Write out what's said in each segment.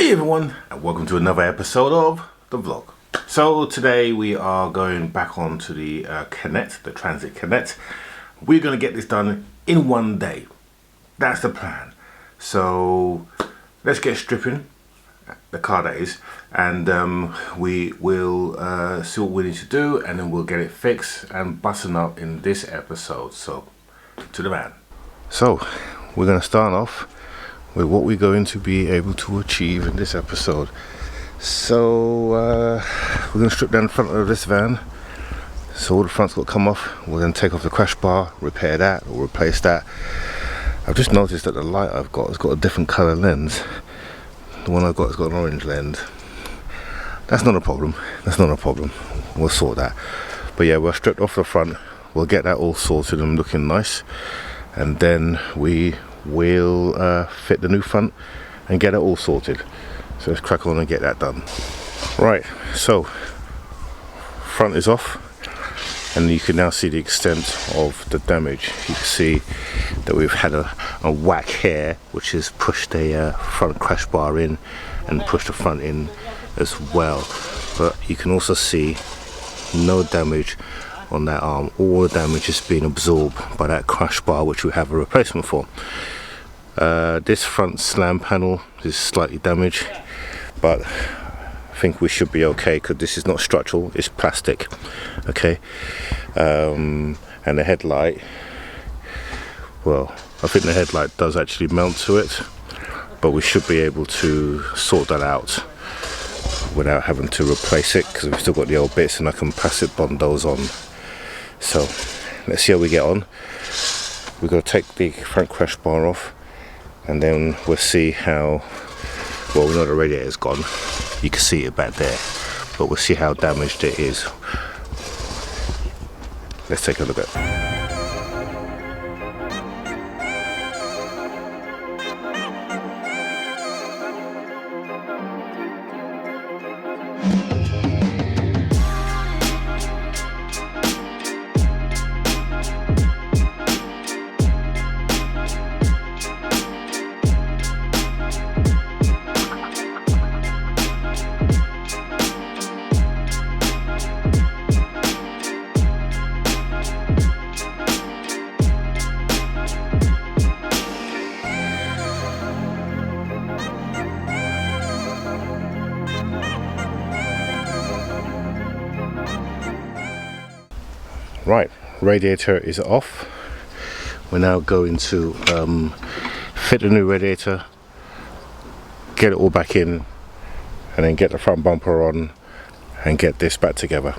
Hey everyone, and welcome to another episode of the vlog. So today we are going back onto the Connect, the Transit Connect. We're going to get this done in one day. That's the plan. So let's get stripping, the car that is, and we will see what we need to do, and then we'll get it fixed and button up in this episode. So to the man. So we're going to start off with what we're going to be able to achieve in this episode. So we're going to strip down the front of this van, so all the front's got to come off. We'll then take off the crash bar, repair that or replace that. I've just noticed that the light I've got has got a different colour lens. The one I've got has got an orange lens. That's not a problem, we'll sort that. But yeah, we're stripped off the front, we'll get that all sorted and looking nice, and then we will fit the new front and get it all sorted. So let's crack on and get that done. Right, so front is off, and you can now see the extent of the damage. You can see that we've had a whack here, which has pushed a front crash bar in and pushed the front in as well. But you can also see no damage on that arm. All the damage is being absorbed by that crash bar, which we have a replacement for. This front slam panel is slightly damaged, but I think we should be okay because this is not structural, it's plastic. Okay, and the headlight, well, I think the headlight does actually mount to it, but we should be able to sort that out without having to replace it, because we've still got the old bits and I can pass it bond those on. So let's see how we get on. We've got to take the front crash bar off, and then we'll see how, well, we know the radiator's gone, you can see it back there, but we'll see how damaged it is. Let's take a look at it. Right, radiator is off. We're now going to fit the new radiator, get it all back in, and then get the front bumper on and get this back together.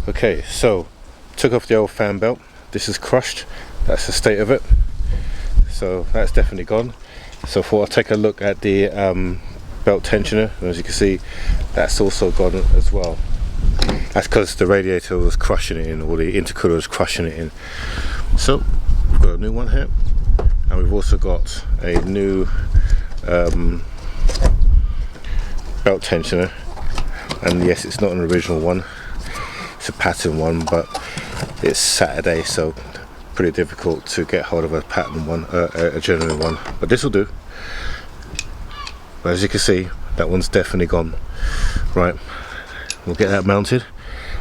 Okay, so took off the old fan belt. This is crushed, that's the state of it, so that's definitely gone. So I'll take a look at the belt tensioner, and as you can see, that's also gone as well. That's because the radiator was crushing it in, or the intercooler was crushing it in. So we've got a new one here, and we've also got a new belt tensioner, and yes, it's not an original one, it's a pattern one, but it's Saturday, so pretty difficult to get hold of a pattern one, a genuine one, but this will do. But as you can see, that one's definitely gone. Right, we'll get that mounted,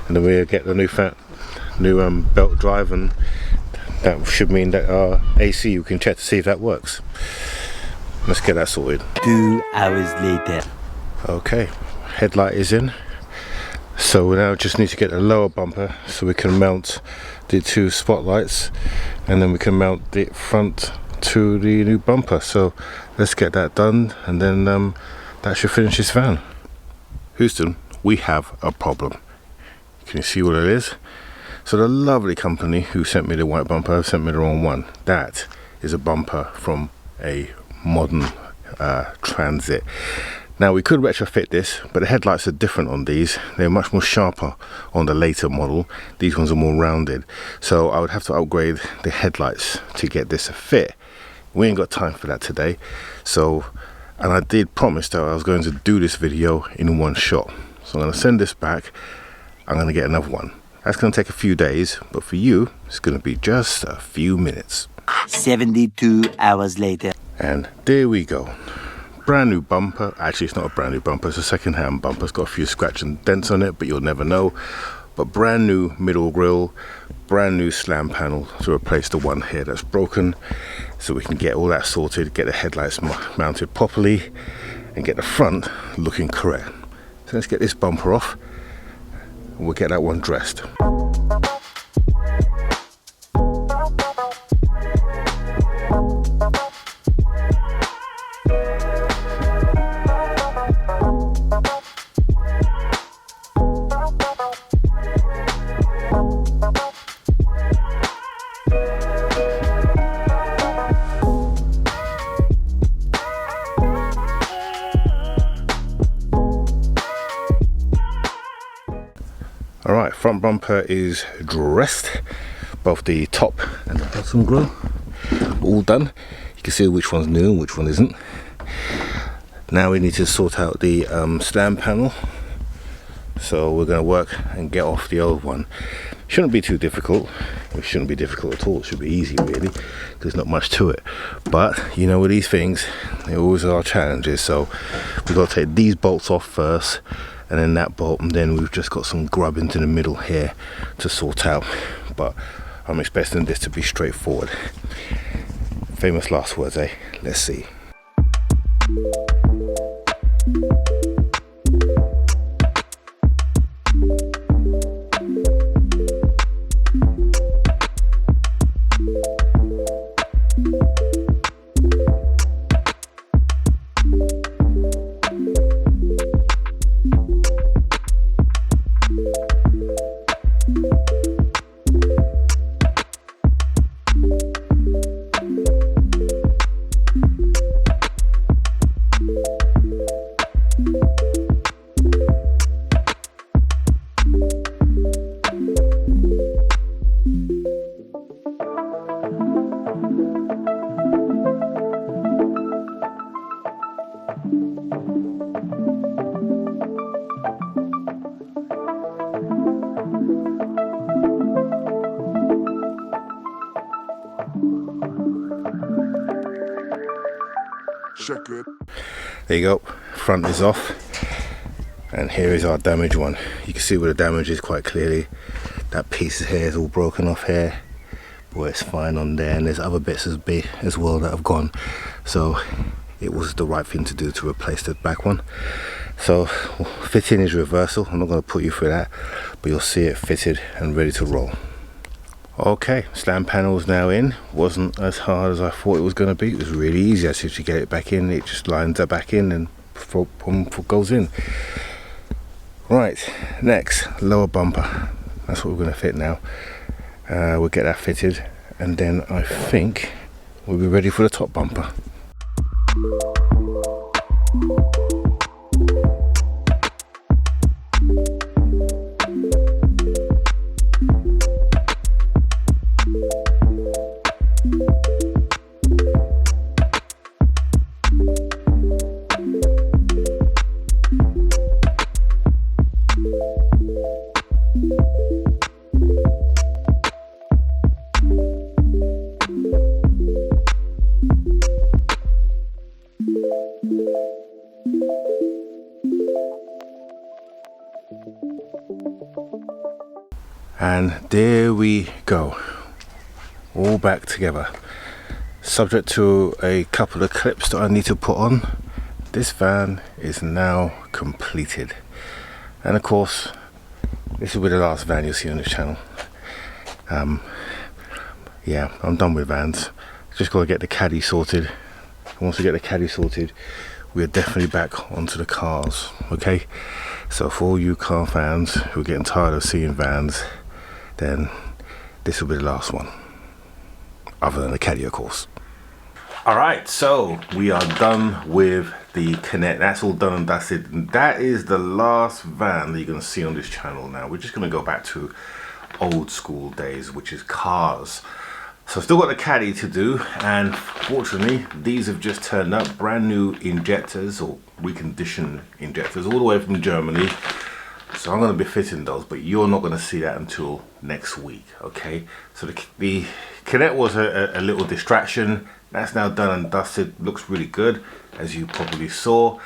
and then we'll get the new belt drive, and that should mean that our AC, you can check to see if that works. Let's get that sorted. 2 hours later. Okay, headlight is in. So we now just need to get the lower bumper so we can mount the two spotlights, and then we can mount the front to the new bumper. So let's get that done, and then that should finish this van. Houston, we have a problem. Can you see what it is? So the lovely company who sent me the white bumper have sent me the wrong one. That is a bumper from a modern Transit. Now we could retrofit this, but the headlights are different on these. They're much more sharper on the later model. These ones are more rounded. So I would have to upgrade the headlights to get this to fit. We ain't got time for that today. So, and I did promise that I was going to do this video in one shot. So I'm going to send this back. I'm going to get another one. That's going to take a few days, but for you, it's going to be just a few minutes. 72 hours later. And there we go. Brand new bumper. Actually, it's not a brand new bumper, it's a second-hand bumper. It's got a few scratch and dents on it, but you'll never know. But brand new middle grille, brand new slam panel to replace the one here that's broken, so we can get all that sorted, get the headlights mounted properly, and get the front looking correct. So let's get this bumper off, and we'll get that one dressed. Alright, front bumper is dressed, both the top and the bottom grille, all done. You can see which one's new and which one isn't. Now we need to sort out the slam panel, so we're going to work and get off the old one. Shouldn't be too difficult. It shouldn't be difficult at all. It should be easy really, there's not much to it. But you know, with these things, there always are challenges, so we've got to take these bolts off first, and then that bolt, and then we've just got some grub into the middle here to sort out. But I'm expecting this to be straightforward. Famous last words, eh? Let's see. Check it. There you go, front is off, and here is our damaged one. You can see where the damage is quite clearly. That piece here is all broken off here, but it's fine on there, and there's other bits as well that have gone. So it was the right thing to do to replace the back one. So fitting is reversal. I'm not going to put you through that, but you'll see it fitted and ready to roll. Okay, slam panel's now in. Wasn't as hard as I thought it was going to be. It was really easy actually to get it back in. It just lines that back in and goes in. Right, next, lower bumper. That's what we're going to fit now. We'll get that fitted, and then I think we'll be ready for the top bumper. And there we go, all back together. Subject to a couple of clips that I need to put on, this van is now completed. And of course, this will be the last van you'll see on this channel. Yeah, I'm done with vans. Just got to get the caddy sorted. And once we get the caddy sorted, we're definitely back onto the cars, okay? So for all you car fans who are getting tired of seeing vans, then this will be the last one, other than the caddy of course. Alright, so we are done with the Connect. That's all done and dusted, and that is the last van that you're going to see on this channel. Now we're just going to go back to old school days, which is cars. So still got the caddy to do, and fortunately these have just turned up, brand new injectors or reconditioned injectors all the way from Germany. So I'm going to be fitting those, but you're not going to see that until next week, okay? So the Connect was a little distraction. That's now done and dusted, looks really good, as you probably saw.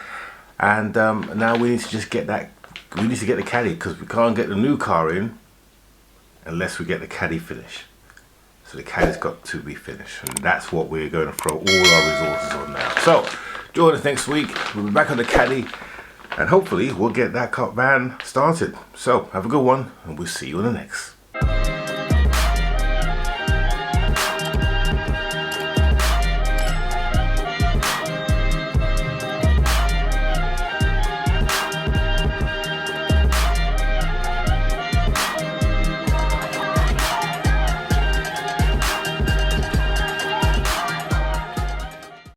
And now we need to just get that, we need to get the caddy, because we can't get the new car in unless we get the caddy finished. So the caddy's got to be finished, and that's what we're going to throw all our resources on now. So join us next week, we'll be back on the caddy, and hopefully we'll get that van started. So have a good one, and we'll see you in the next.